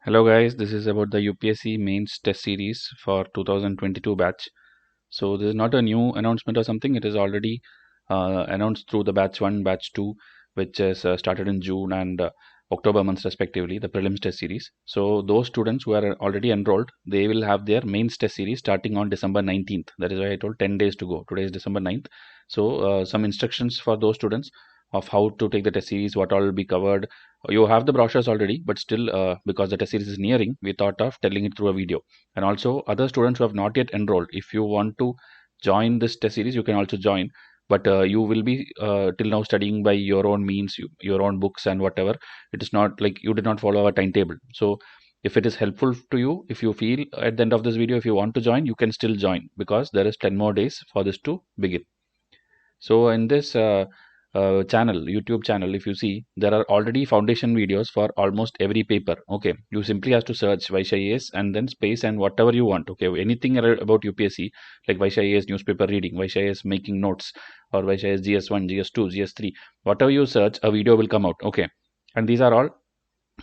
Hello guys, this is about the UPSC Mains Test Series for 2022 batch. So this is not a new announcement or something. It is already announced through the batch 1, batch 2, which is started in June and October months respectively, the prelims test series. So those students who are already enrolled, they will have their mains test series starting on December 19th. That is why I told 10 days to go. Today is December 9th. So some instructions for those students of how to take the test series, what all will be covered. You have the brochures already, but still because the test series is nearing, we thought of telling it through a video. And also other students who have not yet enrolled, if you want to join this test series, you can also join, but you will be till now studying by your own means, your own books and whatever. It is not like you did not follow our timetable. So if it is helpful to you, if you feel at the end of this video, if you want to join, you can still join because there is 10 more days for this to begin. So in this YouTube channel, if you see, there are already foundation videos for almost every paper. Okay, you simply have to search Vysh IAS and then space and whatever you want. Okay, anything about UPSC like Vysh IAS newspaper reading, Vysh IAS making notes, or Vysh IAS GS1, GS2, GS3, whatever you search, a video will come out. Okay, and these are all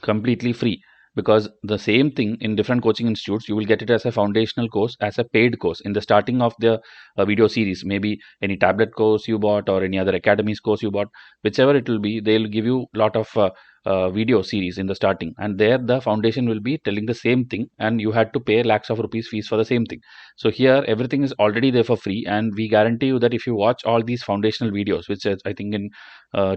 completely free, because the same thing in different coaching institutes, you will get it as a foundational course, as a paid course in the starting of the video series. Maybe any tablet course you bought or any other academies course you bought, whichever it will be, they'll give you a lot of video series in the starting, and there the foundation will be telling the same thing, and you had to pay lakhs of rupees fees for the same thing. So here everything is already there for free, and we guarantee you that if you watch all these foundational videos, which is I think in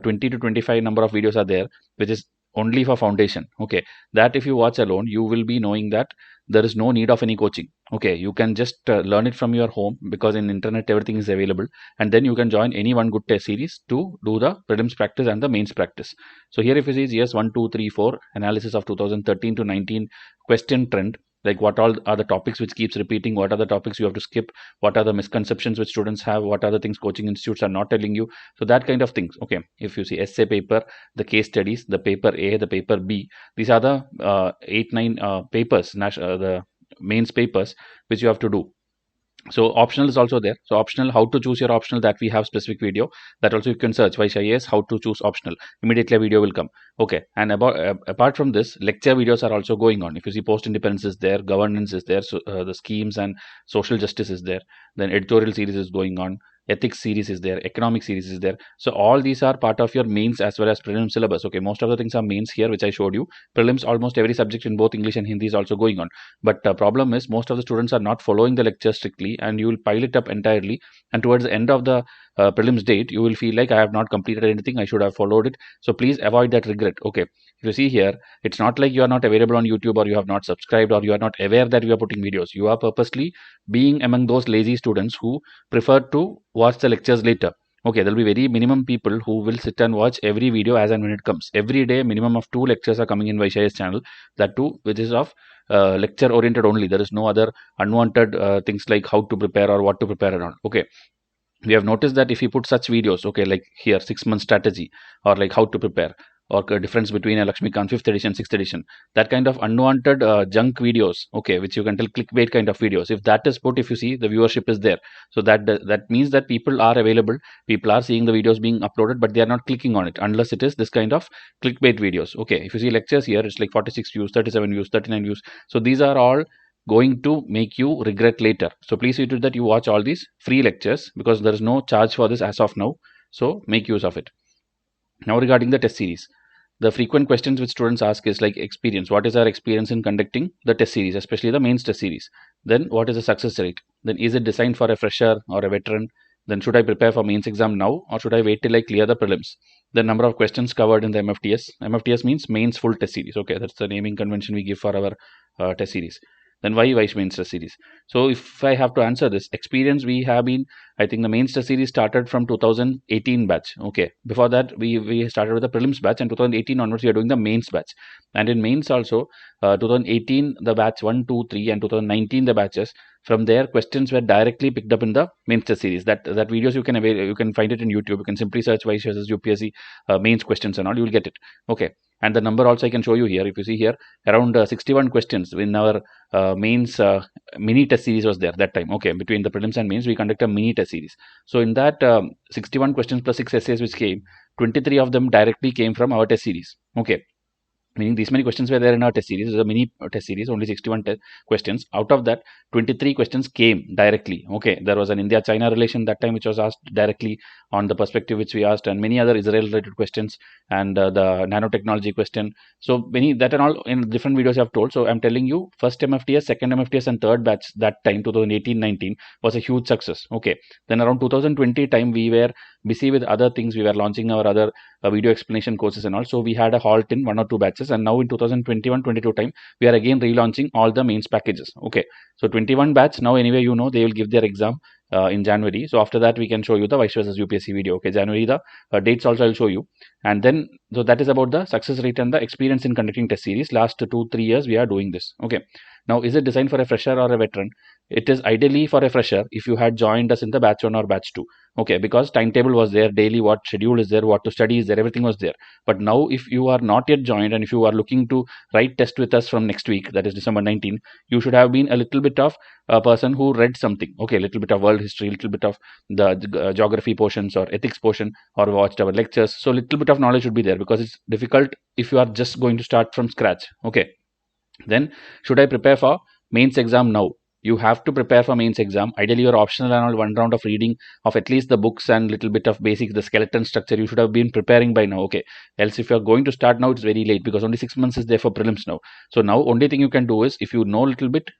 20 to 25 number of videos are there, which is only for foundation. Okay, that if you watch alone, you will be knowing that there is no need of any coaching. Okay, you can just learn it from your home, because in internet everything is available, and then you can join any one good test series to do the prelims practice and the mains practice. So here if you see GS 1 2 3 4 analysis of 2013 to 19 question trend, like what all are the topics which keeps repeating, what are the topics you have to skip, what are the misconceptions which students have, what are the things coaching institutes are not telling you. So that kind of things. Okay, if you see essay paper, the case studies, the paper A, the paper B, these are the 8 9 papers, the mains papers, which you have to do. So optional is also there. So optional, how to choose your optional, that we have specific video, that also you can search Vysh IAS how to choose optional. Immediately a video will come. Okay, and about apart from this, lecture videos are also going on. If you see, post independence is there, governance is there, so the schemes and social justice is there, then editorial series is going on, ethics series is there, economic series is there. So all these are part of your mains as well as prelims syllabus. Okay, most of the things are mains here, which I showed you. Prelims, almost every subject in both English and Hindi is also going on. But problem is, most of the students are not following the lecture strictly, and you will pile it up entirely, and towards the end of the prelims date, you will feel like, I have not completed anything, I should have followed it. So please avoid that regret. Okay, if you see here, it's not like you are not available on YouTube, or you have not subscribed, or you are not aware that we are putting videos. You are purposely being among those lazy students who prefer to watch the lectures later. Okay, there will be very minimum people who will sit and watch every video as and when it comes. Every day minimum of 2 lectures are coming in Vysh IAS channel, that too which is of lecture oriented only. There is no other unwanted things like how to prepare or what to prepare around. Okay, we have noticed that if you put such videos, okay, like here 6-month strategy, or like how to prepare, or difference between a Lakshmikant 5th edition, 6th edition, that kind of unwanted junk videos, okay, which you can tell clickbait kind of videos, if that is put, if you see, the viewership is there. So that means that people are available, people are seeing the videos being uploaded, but they are not clicking on it unless it is this kind of clickbait videos. Okay, if you see lectures here, it's like 46 views, 37 views, 39 views. So these are all going to make you regret later. So please see to that you watch all these free lectures, because there is no charge for this as of now. So make use of it. Now regarding the test series, the frequent questions which students ask is like experience. What is our experience in conducting the test series, especially the mains test series? Then what is the success rate? Then is it designed for a fresher or a veteran? Then should I prepare for mains exam now, or should I wait till I clear the prelims? The number of questions covered in the MFTS. MFTS means mains full test series. Okay, that's the naming convention we give for our test series. Then why Vysh mains test series? So if I have to answer this, experience we have been, I think the mains test series started from 2018 batch. Okay, before that we started with the prelims batch, and 2018 onwards we are doing the mains batch. And in mains also, 2018 the batch 1, 2, 3, and 2019 the batches. From there, questions were directly picked up in the mains test series. That videos you can find it in YouTube. You can simply search Vysh IAS UPSC mains questions and all, you will get it. Okay, and the number also I can show you here. If you see here, around 61 questions in our mains mini test series was there that time. Okay, between the prelims and mains we conduct a mini test series. So in that 61 questions plus 6 essays which came, 23 of them directly came from our test series. Okay, meaning these many questions were there in our test series. It was a mini test series, only 61 questions. Out of that, 23 questions came directly. Okay, there was an India-China relation that time which was asked directly on the perspective which we asked, and many other Israel-related questions, and the nanotechnology question. So many that and all in different videos I have told. So I'm telling you, first MFTS, second MFTS, and third batch that time 2018-19 was a huge success. Okay, then around 2020 time we were busy with other things. We were launching our other video explanation courses and all. So we had a halt in 1 or 2 batches, and now in 2021-22 time we are again relaunching all the mains packages. Okay, so 21 batch now anyway, you know, they will give their exam in January. So after that we can show you the Vysh versus UPSC video. Okay, January the dates also I'll show you. And then so that is about the success rate and the experience in conducting test series. Last 2-3 years we are doing this. Okay, now is it designed for a fresher or a veteran? It is ideally for a fresher if you had joined us in the batch 1 or batch 2. Okay, because timetable was there, daily what schedule is there, what to study is there, everything was there. But now if you are not yet joined, and if you are looking to write test with us from next week, that is December 19, you should have been a little bit of a person who read something. Okay, a little bit of world history, a little bit of the geography portions or ethics portion, or watched our lectures. So little bit of knowledge should be there, because it's difficult if you are just going to start from scratch. Okay, then should I prepare for mains exam now? You have to prepare for mains exam. Ideally your optional and all, 1 round of reading of at least the books and little bit of basics, the skeleton structure you should have been preparing by now. Okay, else if you're going to start now, it's very late, because only 6 months is there for prelims now. So now only thing you can do is, if you know a little bit,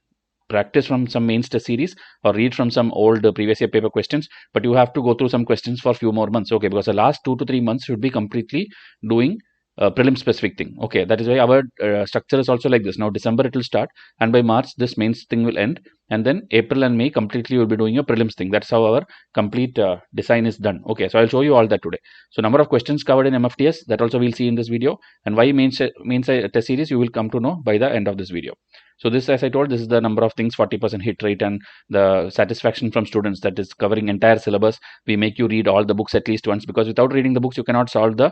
practice from some mains test series or read from some old previous year paper questions, but you have to go through some questions for a few more months. Okay, because the last 2 to 3 months should be completely doing prelim specific thing. Okay, that is why our structure is also like this. Now December it will start, and by March this mains thing will end, and then April and May completely will be doing a prelims thing. That's how our complete design is done. Okay, so I'll show you all that today. So number of questions covered in MFTS, that also we'll see in this video, and why mains test series you will come to know by the end of this video. So this, as I told, this is the number of things, 40% hit rate, and the satisfaction from students, that is covering entire syllabus. We make you read all the books at least once, because without reading the books you cannot solve the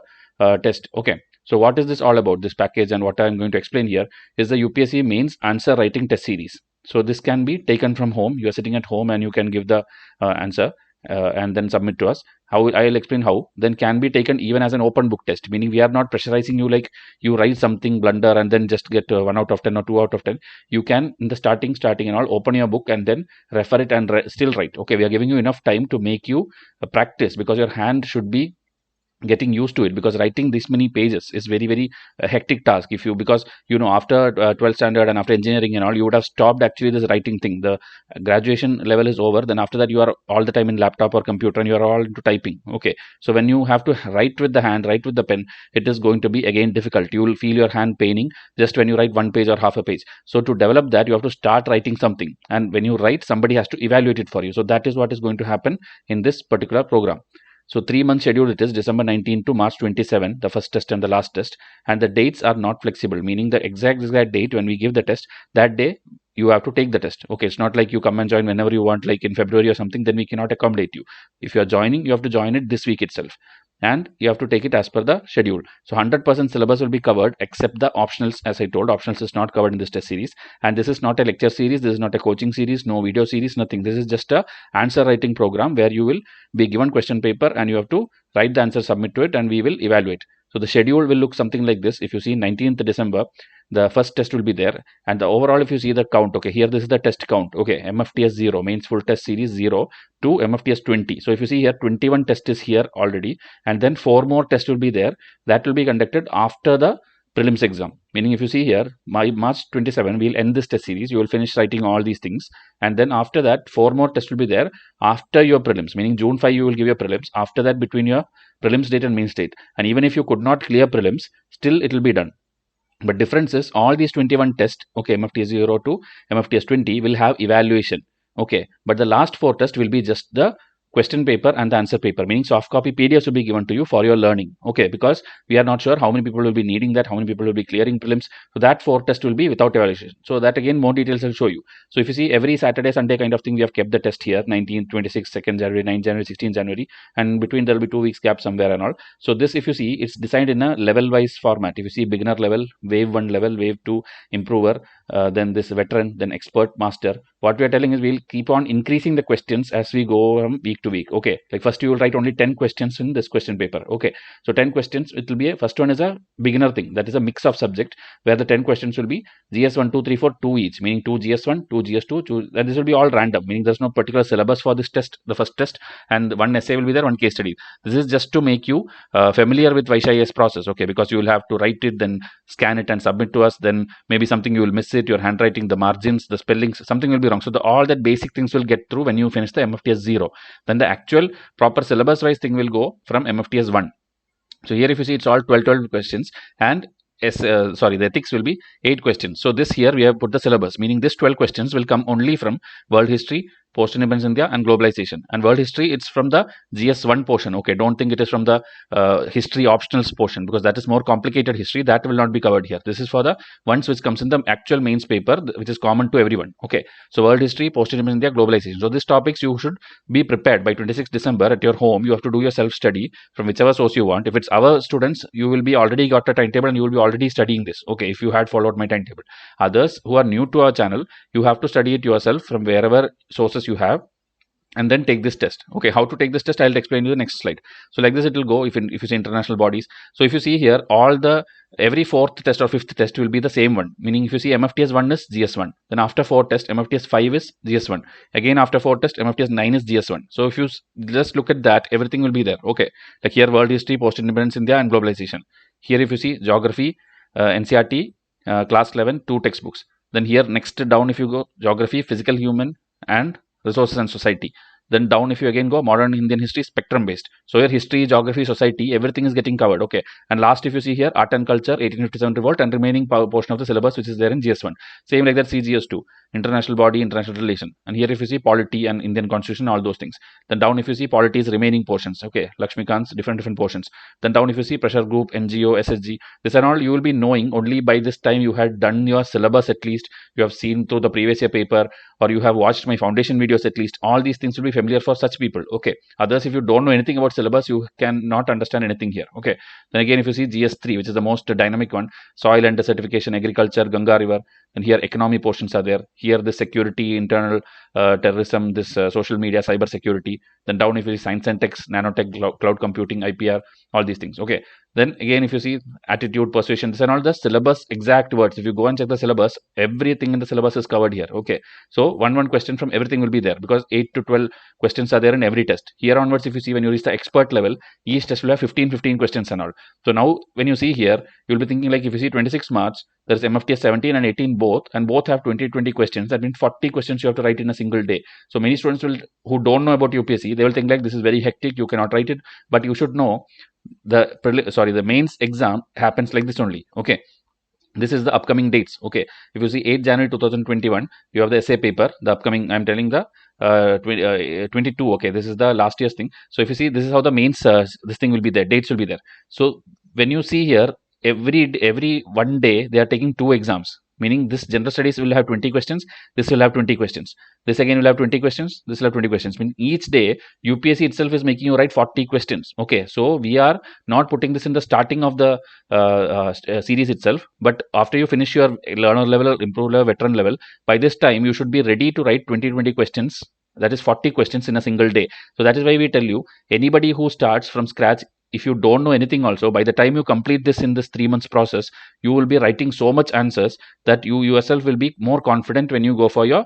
test. Okay, so what is this all about, this package, and what I'm going to explain here is the UPSC mains answer writing test series. So this can be taken from home. You are sitting at home and you can give the answer and then submit to us. How I'll explain how. Then can be taken even as an open book test, meaning we are not pressurizing you like you write something blunder and then just get 1 out of 10 or 2 out of 10. You can in the starting and all open your book and then refer it and still write. Okay, we are giving you enough time to make you practice, because your hand should be getting used to it, because writing this many pages is very hectic task. If you, because you know, after 12th standard and after engineering and all, you would have stopped actually this writing thing. The graduation level is over, then after that you are all the time in laptop or computer and you are all into typing. Okay, so when you have to write with the hand, write with the pen, it is going to be again difficult. You will feel your hand paining just when you write 1 page or half a page. So to develop that, you have to start writing something, and when you write, somebody has to evaluate it for you. So that is what is going to happen in this particular program. So 3 month schedule it is, December 19 to March 27, the first test and the last test. And the dates are not flexible, meaning the exact date when we give the test, that day you have to take the test. Okay, it's not like you come and join whenever you want, like in February or something, then we cannot accommodate you. If you are joining, you have to join it this week itself, and you have to take it as per the schedule. So 100% syllabus will be covered except the optionals. As I told, optionals is not covered in this test series, and this is not a lecture series, this is not a coaching series, no video series, nothing. This is just a answer writing program where you will be given question paper and you have to write the answer, submit to it, and we will evaluate. So the schedule will look something like this. If you see 19th December, the first test will be there, and the overall, if you see the count, okay, here this is the test count. Okay, MFTS 0, mains full test series 0 to MFTS 20. So if you see here, 21 test is here already, and then 4 more tests will be there, that will be conducted after the prelims exam. Meaning if you see here, March 27, we'll end this test series, you will finish writing all these things, and then after that 4 more tests will be there after your prelims, meaning June 5 you will give your prelims. After that, between your prelims date and mains date, and even if you could not clear prelims, still it will be done. But difference is, all these 21 tests, okay, MFTS 0 to MFTS 20 will have evaluation. Okay, but the last 4 tests will be just the question paper and the answer paper, meaning soft copy PDFs will be given to you for your learning. Okay, because we are not sure how many people will be needing that, how many people will be clearing prelims. So that 4 test will be without evaluation. So that again, more details I'll show you. So if you see, every Saturday, Sunday kind of thing, we have kept the test here, 19, 26, 2nd January, 9 January, 16 January, and between there will be 2 weeks gap somewhere and all. So this, if you see, it's designed in a level wise format. If you see, beginner level, wave 1 level, wave 2 improver, then this veteran, then expert, master. what we are telling is we'll keep on increasing the questions as we go from week to week. Okay, like first you will write only 10 questions in this question paper. Okay, so 10 questions, it will be first one is a beginner thing, that is a mix of subject, where the 10 questions will be GS 1 2 3 4 2 each, meaning 2 GS1, 2 GS2, and this will be all random, meaning there's no particular syllabus for this test, the first test, and one essay will be there, one case study. This is just to make you familiar with Vysh IAS process. Okay, because you will have to write it, then scan it and submit to us, then maybe something you will miss it, your handwriting, the margins, the spellings, something will be wrong. So all that basic things will get through when you finish the MFTS 0. Then the actual proper syllabus wise thing will go from MFTS 1. So here if you see, it's all 12 questions, and the ethics will be 8 questions. So this here we have put the syllabus, meaning this 12 questions will come only from world history, post-independence India, and globalization. And world history, it's from the GS1 portion. Okay, don't think it is from the history optionals portion, because that is more complicated history, that will not be covered here. This is for the ones which comes in the actual mains paper, which is common to everyone. Okay, so world history, post-independence India, globalization. So these topics you should be prepared by 26 December at your home. You have to do your self-study from whichever source you want. If it's our students, you will be already got a timetable and you will be already studying this. Okay, if you had followed my timetable. Others who are new to our channel, you have to study it yourself from wherever sources you have, and then take this test. Okay, how to take this test, I'll explain you the next slide. So like this it will go if you see international bodies. So if you see here, every fourth test or fifth test will be the same one, meaning if you see MFTS 1 is GS1, then after 4 test MFTS 5 is GS1, again after 4 test MFTS 9 is GS1. So if you just look at that, everything will be there. Okay, like here world history, post independence India, and globalization. Here if you see geography, NCERT, class 11, 2 textbooks. Then here next down if you go, geography, physical, human, and resources and society. Then down if you again go, modern Indian history, spectrum based. So here history, geography, society, everything is getting covered. Okay, and last if you see here, art and culture, 1857 revolt, and remaining portion of the syllabus which is there in GS1. Same like that CGS2, international body, international relation. And here if you see polity and Indian constitution, all those things. Then down if you see polity is remaining portions. Okay, Lakshmikant's different portions. Then down if you see pressure group, NGO, SSG, this and all you will be knowing only by this time you had done your syllabus, at least you have seen through the previous year paper, or you have watched my foundation videos at least. All these things will be familiar for such people. Okay, others if you don't know anything about syllabus, you cannot understand anything here. Okay, then again if you see GS3, which is the most dynamic one, soil and desertification, agriculture, Ganga river, and here economy portions are there. Here the security, internal terrorism, this social media, cyber security. Then down if you see science and tech, nanotech, cloud computing, IPR, all these things. Okay, then again if you see attitude, persuasion, this and all the syllabus exact words. If you go and check the syllabus, everything in the syllabus is covered here. Okay, so one question from everything will be there, because 8 to 12 questions are there in every test. Here onwards if you see, when you reach the expert level, each test will have 15 questions and all. So now when you see here, you'll be thinking like if you see 26 marks, there's MFTS 17 and 18 both, and both have 20 questions. That means 40 questions you have to write in a single day. So many students who don't know about UPSC, they will think like this is very hectic, you cannot write it. But you should know the mains exam happens like this only. Okay, this is the upcoming dates. Okay, if you see 8 January 2021, you have the essay paper. The upcoming, I'm telling the 22. Okay, this is the last year's thing. So if you see, this is how the mains this thing will be there, dates will be there. So when you see here, every one day they are taking 2 exams, meaning this general studies will have 20 questions, this will have 20 questions, this again will have 20 questions, this will have 20 questions. Mean each day UPSC itself is making you write 40 questions. Okay, so we are not putting this in the starting of the series itself, but after you finish your learner level, improved level, veteran level, by this time you should be ready to write 20 questions, that is 40 questions in a single day. So that is why we tell you, anybody who starts from scratch, if you don't know anything also, by the time you complete this in this 3 months process, you will be writing so much answers that you yourself will be more confident when you go for your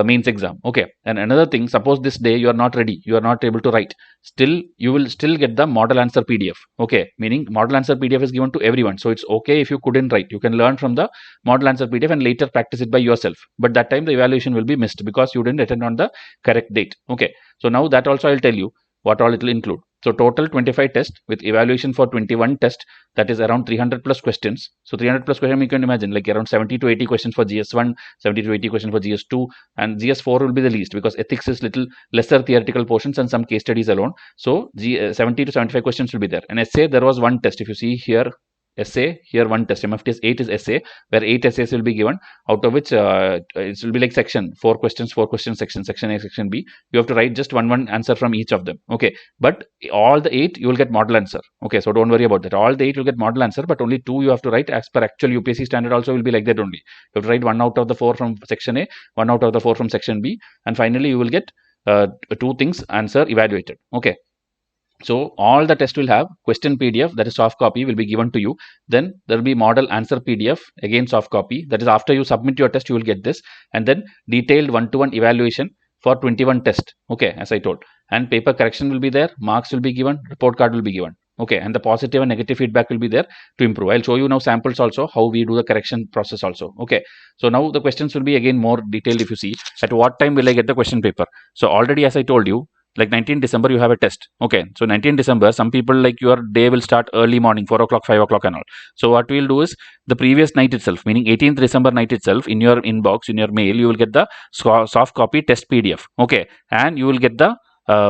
mains exam. Okay, and another thing, suppose this day you are not ready, you are not able to write, still you will still get the model answer PDF. Okay, meaning model answer PDF is given to everyone, so it's okay if you couldn't write, you can learn from the model answer PDF and later practice it by yourself. But that time the evaluation will be missed because you didn't attend on the correct date. Okay, so now that also I'll tell you what all it will include. So total 25 tests with evaluation for 21 tests, that is around 300 plus questions. So 300 plus questions, you can imagine like around 70 to 80 questions for GS1, 70 to 80 questions for GS2, and GS4 will be the least because ethics is little lesser theoretical portions and some case studies alone. So 70 to 75 questions will be there. And essay, there was one test. If you see here, essay, here one test. MFTS 8 is essay, where 8 essays will be given, out of which it will be like section, 4 questions, section A, section B. You have to write just one answer from each of them. Okay, but all the 8 you will get model answer. Okay, so don't worry about that. All the 8 will get model answer, but only 2 you have to write as per actual UPSC standard. Also will be like that only. You have to write 1 out of the 4 from section A, 1 out of the 4 from section B, and finally you will get 2 things answer evaluated. Okay. So all the test will have question PDF, that is soft copy, will be given to you. Then there will be model answer PDF, again soft copy. That is after you submit your test, you will get this. And then detailed one-to-one evaluation for 21 tests. Okay, as I told. And paper correction will be there, marks will be given, report card will be given. Okay, and the positive and negative feedback will be there to improve. I'll show you now samples also, how we do the correction process also. Okay, so now the questions will be again more detailed. If you see, at what time will I get the question paper? So already, as I told you, like 19 December you have a test. Okay, so 19 December, some people, like, your day will start early morning, 4 o'clock, 5 o'clock and all. So what we'll do is, the previous night itself, meaning 18th December night itself, in your inbox, in your mail, you will get the soft copy test PDF. Okay, and you will get the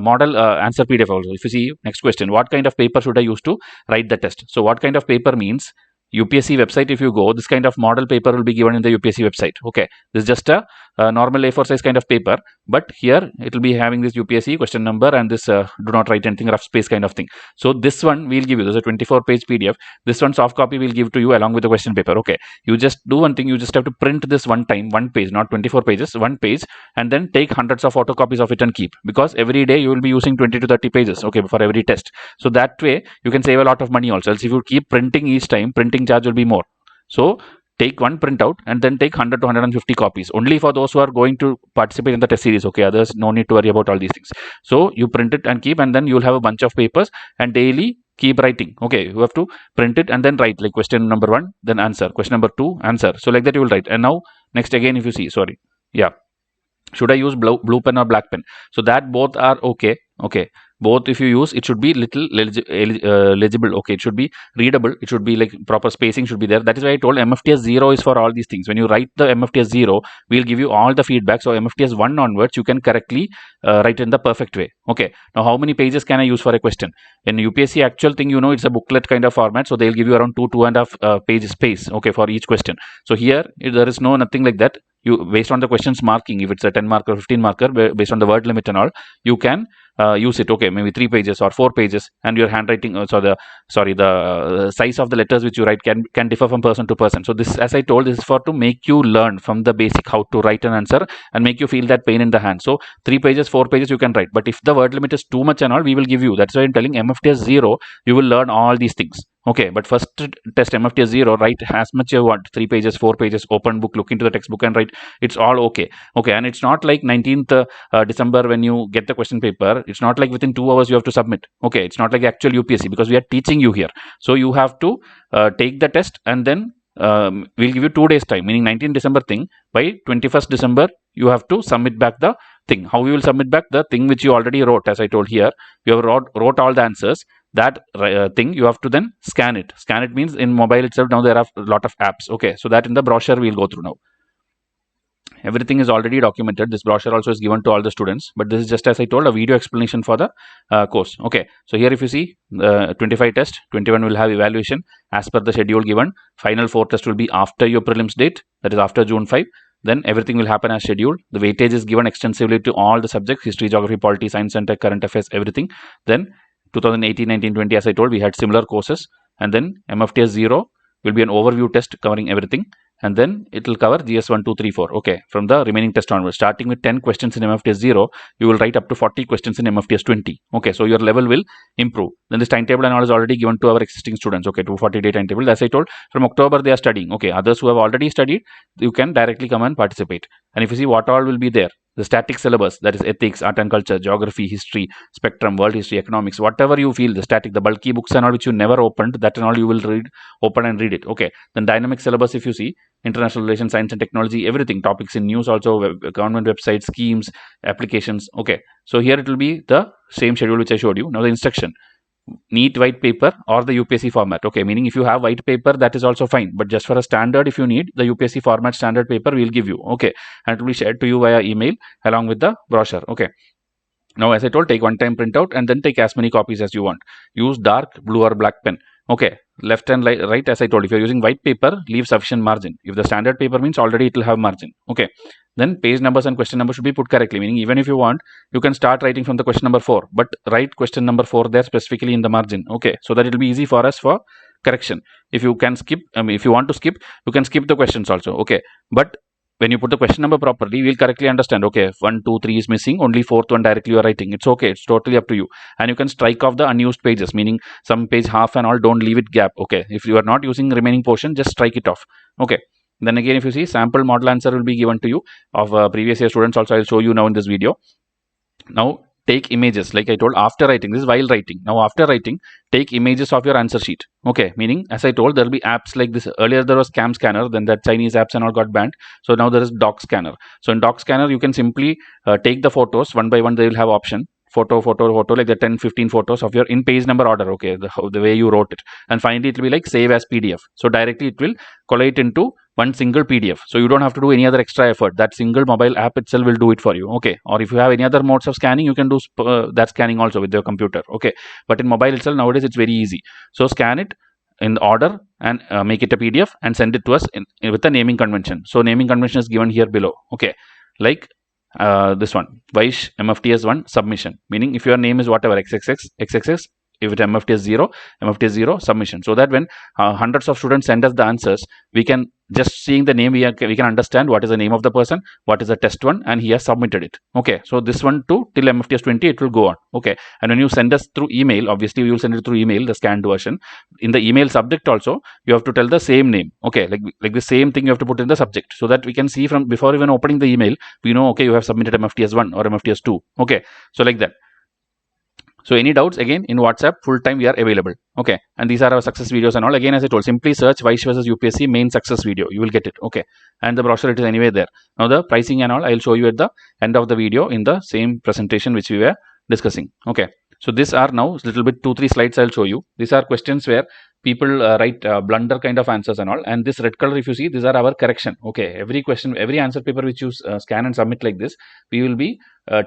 model answer PDF also. If you see, next question, what kind of paper should I use to write the test? So what kind of paper means, UPSC website, if you go, this kind of model paper will be given in the UPSC website. Okay, this is just a normal A4 size kind of paper, but here it will be having this UPSC question number and this do not write anything, rough space kind of thing. So this one we'll give you. There's a 24-page PDF. This one soft copy we'll give to you along with the question paper. Okay, you just do one thing. You just have to print this one time, one page, not 24 pages, one page, and then take hundreds of photocopies of it and keep, because every day you will be using 20 to 30 pages. Okay, for every test. So that way you can save a lot of money also. Else if you keep printing each time, printing charge will be more. So take one printout and then take 100 to 150 copies, only for those who are going to participate in the test series. Okay, others no need to worry about all these things. So you print it and keep, and then you'll have a bunch of papers, and daily keep writing. Okay, you have to print it and then write, like question number 1, then answer, question number 2, answer. So like that you will write. And now next, again, if you see, sorry, yeah, should I use blue pen or black pen? So that both are okay. Okay, both if you use, it should be little legible. Okay, it should be readable. It should be like proper spacing should be there. That is why I told MFTS 0 is for all these things. When you write the MFTS 0, we'll give you all the feedback. So MFTS 1 onwards, you can correctly write in the perfect way. Okay, now how many pages can I use for a question? In UPSC actual thing, you know, it's a booklet kind of format. So they'll give you around 2.5 pages space. Okay, for each question. So here there is nothing like that. You, based on the questions marking, if it's a 10 marker, 15 marker, based on the word limit and all, you can use it. Okay, maybe 3 pages or 4 pages, and your handwriting, the size of the letters which you write can differ from person to person. So this, as I told, this is for to make you learn from the basic how to write an answer and make you feel that pain in the hand. So 3 pages, 4 pages you can write, but if the word limit is too much and all, we will give you. That's why I'm telling MFTS 0, you will learn all these things. Okay, but first test MFTS 0, write as much you want, 3 pages, 4 pages, open book, look into the textbook and write. It's all okay. Okay, and it's not like 19th December when you get the question paper, it's not like within 2 hours you have to submit. Okay, it's not like actual UPSC, because we are teaching you here. So you have to take the test, and then we'll give you 2 days time, meaning 19th December thing. By 21st December, you have to submit back the thing. How you will submit back? The thing which you already wrote, as I told here, you have wrote all the answers. That thing you have to then scan it. Scan it means in mobile itself, now there are a lot of apps. Okay, so that in the brochure we'll go through now. Everything is already documented. This brochure also is given to all the students, but this is just, as I told, a video explanation for the course. Okay, so here if you see 25 test, 21 will have evaluation as per the schedule given. Final 4 test will be after your prelims date, that is after June 5. Then everything will happen as scheduled. The weightage is given extensively to all the subjects: history, geography, polity, science and tech, current affairs, everything. Then 2018, 19, 20, as I told, we had similar courses. And then MFTS 0 will be an overview test covering everything. And then it will cover GS 1, 2, 3, 4. Okay, from the remaining test onwards. Starting with 10 questions in MFTS 0, you will write up to 40 questions in MFTS 20. Okay, so your level will improve. Then this timetable and all is already given to our existing students. Okay, 240-day timetable. As I told, from October they are studying. Okay, others who have already studied, you can directly come and participate. And if you see what all will be there, the static syllabus, that is ethics, art and culture, geography, history, spectrum, world history, economics, whatever you feel, the static, the bulky books and all which you never opened, that and all you will open and read it. Okay, then dynamic syllabus, if you see, international relations, science and technology, everything, topics in news also, government websites, schemes, applications. Okay, so here it will be the same schedule which I showed you. Now the instruction: neat white paper or the UPSC format. Okay, meaning if you have white paper, that is also fine, but just for a standard, if you need the UPSC format standard paper, we'll give you. Okay, and it will be shared to you via email along with the brochure. Okay, now as I told, take one time printout and then take as many copies as you want. Use dark blue or black pen. Okay, left and right, as I told, if you're using white paper, leave sufficient margin. If the standard paper means already it will have margin. Okay, then page numbers and question number should be put correctly, meaning even if you want, you can start writing from the question number 4, but write question number 4 there specifically in the margin. Okay, so that it will be easy for us for correction. If you can skip, if you want to skip, you can skip the questions also. Okay, but when you put the question number properly, we'll correctly understand. Okay, 1, 2, 3 is missing, only fourth one directly you are writing. It's okay, it's totally up to you. And you can strike off the unused pages, meaning some page half and all, don't leave it gap. Okay, if you are not using remaining portion, just strike it off. Okay, then again, if you see, sample model answer will be given to you of previous year students also. I'll show you now in this video. Now take images, like I told, after writing. This is while writing. Now after writing, take images of your answer sheet. Okay, meaning, as I told, there will be apps like this. Earlier there was Cam Scanner, then that Chinese apps and all got banned. So now there is Doc Scanner. So in Doc Scanner, you can simply take the photos one by one. They will have option photo, like the 10-15 photos of your in page number order. Okay, the way you wrote it, and finally it will be like save as PDF. So directly it will collate into one single PDF. So you don't have to do any other extra effort. That single mobile app itself will do it for you. Okay, or if you have any other modes of scanning, you can do that scanning also with your computer. Okay, but in mobile itself nowadays it's very easy. So scan it in order and make it a PDF and send it to us with a naming convention. So naming convention is given here below. Okay, like this one, Vysh MFTS1 submission, meaning if your name is whatever XXX, if it MFT is 0, MFT is 0 submission. So that when hundreds of students send us the answers, we can, just seeing the name, we can understand what is the name of the person, what is the test one, and he has submitted it. Okay, so this one too, till MFTS 20 it will go on. Okay, and when you send us through email, obviously we will send it through email, the scanned version. In the email subject also, you have to tell the same name. Okay, like the same thing you have to put in the subject, so that we can see from before even opening the email, we know, okay, you have submitted MFTS 1 or MFTS 2. Okay, so like that. So any doubts, again, in WhatsApp, full time we are available. Okay, and these are our success videos and all. Again, as I told, simply search Vysh versus UPSC main success video. You will get it. Okay, and the brochure, it is anyway there. Now the pricing and all, I will show you at the end of the video in the same presentation which we were discussing. Okay, so these are now little bit 2-3 slides I'll show you. These are questions where people write blunder kind of answers and all. And this red color, if you see, these are our correction. Okay, every question, every answer paper which you scan and submit like this, we will be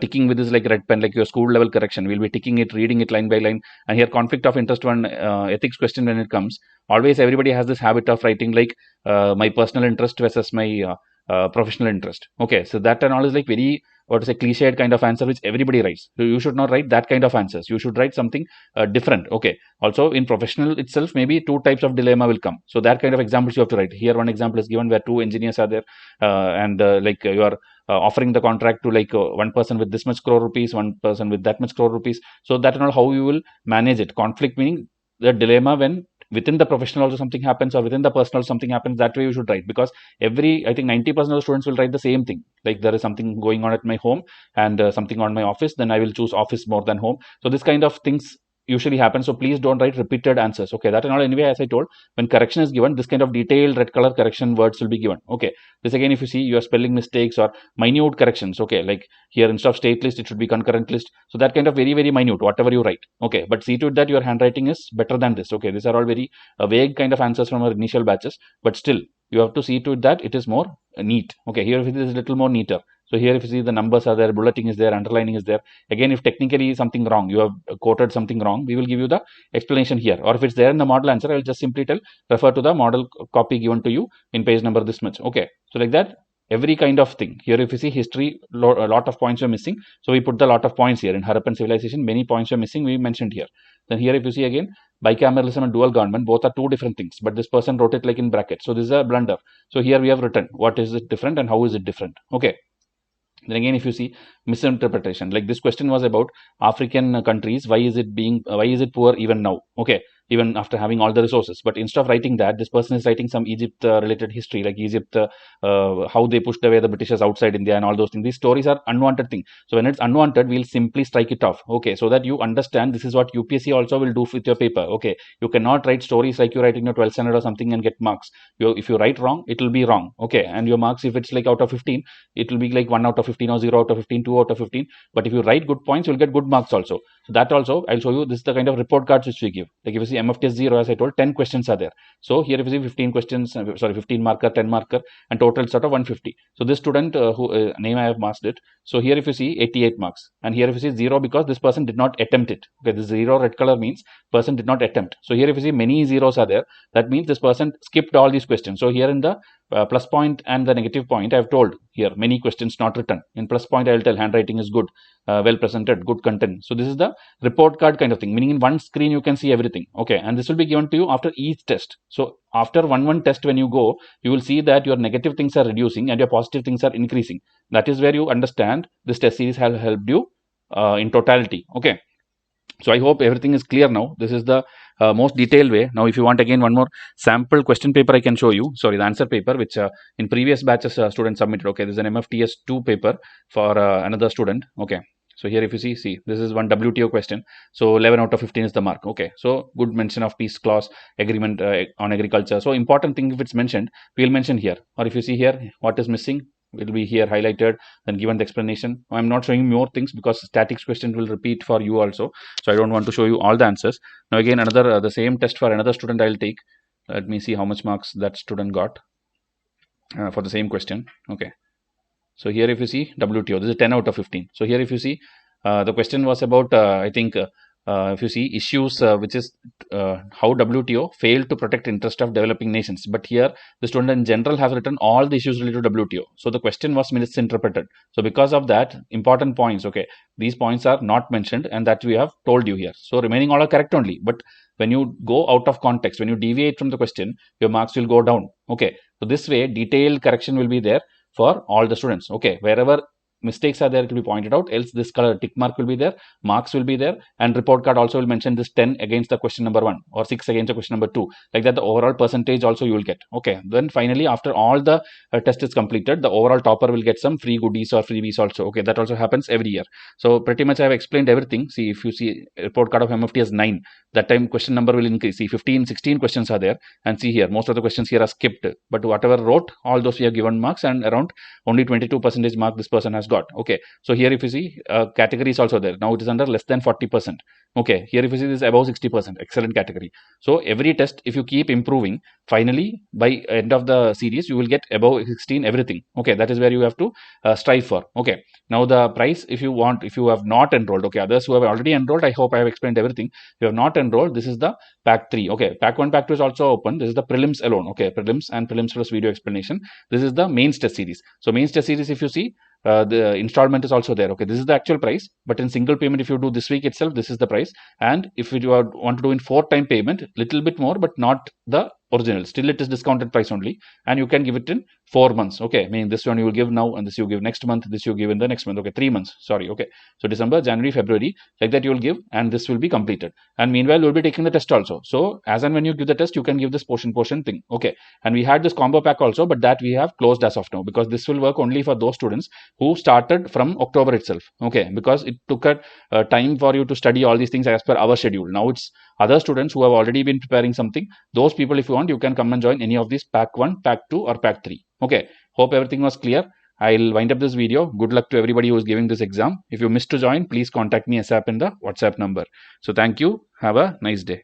ticking with this like red pen, like your school level correction. We'll be ticking it, reading it line by line. And here, conflict of interest one, ethics question when it comes, always everybody has this habit of writing like my personal interest versus my professional interest. Okay, so that and all is like very, what is a cliched kind of answer which everybody writes. So you should not write that kind of answers. You should write something different. Okay, also in professional itself, maybe 2 types of dilemma will come. So that kind of examples you have to write. Here one example is given where 2 engineers are there, and like you are offering the contract to like one person with this much crore rupees, one person with that much crore rupees. So that and all, how you will manage it. Conflict meaning the dilemma when within the professional also something happens, or within the personal something happens. That way you should write, because I think 90% of the students will write the same thing. Like there is something going on at my home and something on my office, then I will choose office more than home. So this kind of things usually happen. So please don't write repeated answers. Okay, that and all, anyway, as I told, when correction is given, this kind of detailed red color correction words will be given. Okay, this again, if you see your spelling mistakes or minute corrections. Okay, like here instead of state list, it should be concurrent list. So that kind of very, very minute, whatever you write. Okay, but see to it that your handwriting is better than this. Okay, these are all very vague kind of answers from our initial batches, but still you have to see to it that it is more neat. Okay, here it is a little more neater. So here if you see the numbers are there, bulleting is there, underlining is there. Again, if technically something wrong, you have quoted something wrong, we will give you the explanation here. Or if it's there in the model answer, I will just simply tell, refer to the model copy given to you in page number this much. Okay, so like that, every kind of thing. Here if you see history, a lot of points are missing. So we put the lot of points here. In Harappan civilization, many points are missing, we mentioned here. Then here if you see again, bicameralism and dual government, both are 2 different things, but this person wrote it like in brackets. So this is a blunder. So here we have written what is it different and how is it different. Okay. Then again, if you see misinterpretation, like this question was about African countries, why is it poor even now? Okay, even after having all the resources. But instead of writing that, this person is writing some Egypt related history, like Egypt, how they pushed away the Britishers outside India and all those things. These stories are unwanted things. So when it's unwanted, we'll simply strike it off. Okay, so that you understand this is what UPSC also will do with your paper. Okay, you cannot write stories like you write in your 12th standard or something and get marks. If you write wrong, it will be wrong. Okay, and your marks, if it's like out of 15, it will be like 1 out of 15 or 0 out of 15, 2 out of 15. But if you write good points, you'll get good marks also. So that also I'll show you. This is the kind of report cards which we give. Like if you see MFTS 0, as I told, 10 questions are there. So here if you see 15 questions, 15 marker, 10 marker, and total sort of 150. So this student who name I have marked it. So here if you see 88 marks, and here if you see 0 because this person did not attempt it. Okay, this 0 red color means person did not attempt. So here if you see many zeros are there, that means this person skipped all these questions. So here in the plus point and the negative point, I have told here many questions not written. In plus point, I will tell handwriting is good, well presented, good content. So this is the report card kind of thing, meaning in one screen you can see everything. Okay, and this will be given to you after each test. So after one test, when you go, you will see that your negative things are reducing and your positive things are increasing. That is where you understand this test series has helped you in totality. Okay. So I hope everything is clear now. This is the most detailed way. Now, if you want again one more sample question paper, I can show you. Sorry, the answer paper, which in previous batches students submitted. Okay, this is an MFTS 2 paper for another student. Okay. So here if you see, this is one WTO question. So 11 out of 15 is the mark. Okay. So good mention of peace clause, agreement on agriculture. So important thing if it's mentioned, we'll mention here. Or if you see here, what is missing, will be here highlighted, then given the explanation. I'm not showing more things because statics questions will repeat for you also. So I don't want to show you all the answers. Now again, another the same test for another student I'll take. Let me see how much marks that student got for the same question. Okay. So here if you see WTO, this is 10 out of 15. So here if you see, the question was about, I think, if you see issues, which is how WTO failed to protect interest of developing nations. But here the student in general has written all the issues related to WTO. So the question was misinterpreted. So because of that, important points, okay, these points are not mentioned and that we have told you here. So remaining all are correct only. But when you go out of context, when you deviate from the question, your marks will go down. Okay. So this way, detailed correction will be there for all the students. Okay, wherever mistakes are there to be pointed out, else this color tick mark will be there, marks will be there, and report card also will mention this 10 against the question number 1 or 6 against the question number 2. Like that, the overall percentage also you will get. Okay, then finally after all the test is completed, the overall topper will get some free goodies or freebies also. Okay, that also happens every year. So pretty much I have explained everything. See, if you see report card of MFT as 9, that time question number will increase. See, 15, 16 questions are there, and see here most of the questions here are skipped, but whatever wrote, all those we have given marks, and around only 22% mark this person has got. Okay, so here if you see category is also there. Now it is under less than 40%. Okay, here if you see this above 60%, excellent category. So every test, if you keep improving, finally by end of the series you will get above 16 everything. Okay, that is where you have to strive for. Okay, now the price, if you want, if you have not enrolled, okay, others who have already enrolled, I hope I have explained everything. If you have not enrolled, this is the pack 3. Okay, pack 1, pack 2 is also open. This is the prelims alone. Okay, prelims and prelims plus video explanation. This is the mains test series. So mains test series, if you see, the installment is also there. Okay, this is the actual price, but in single payment, if you do this week itself, this is the price. And if you want to do in 4-time payment, little bit more, but not the original, still it is discounted price only, and you can give it in 4 months. Okay, meaning this one you will give now, and this you give next month, this you give in the next month. Okay, 3 months, sorry. Okay, so December, January, February, like that you will give, and this will be completed. And meanwhile you will be taking the test also. So as and when you give the test, you can give this portion thing. Okay, and we had this combo pack also, but that we have closed as of now, because this will work only for those students who started from October itself. Okay, because it took a time for you to study all these things as per our schedule. Now it's other students who have already been preparing something. Those people, if you want, you can come and join any of these pack 1, pack 2 or pack 3. Okay, hope everything was clear. I'll wind up this video. Good luck to everybody who is giving this exam. If you missed to join, please contact me ASAP in the WhatsApp number. So thank you. Have a nice day.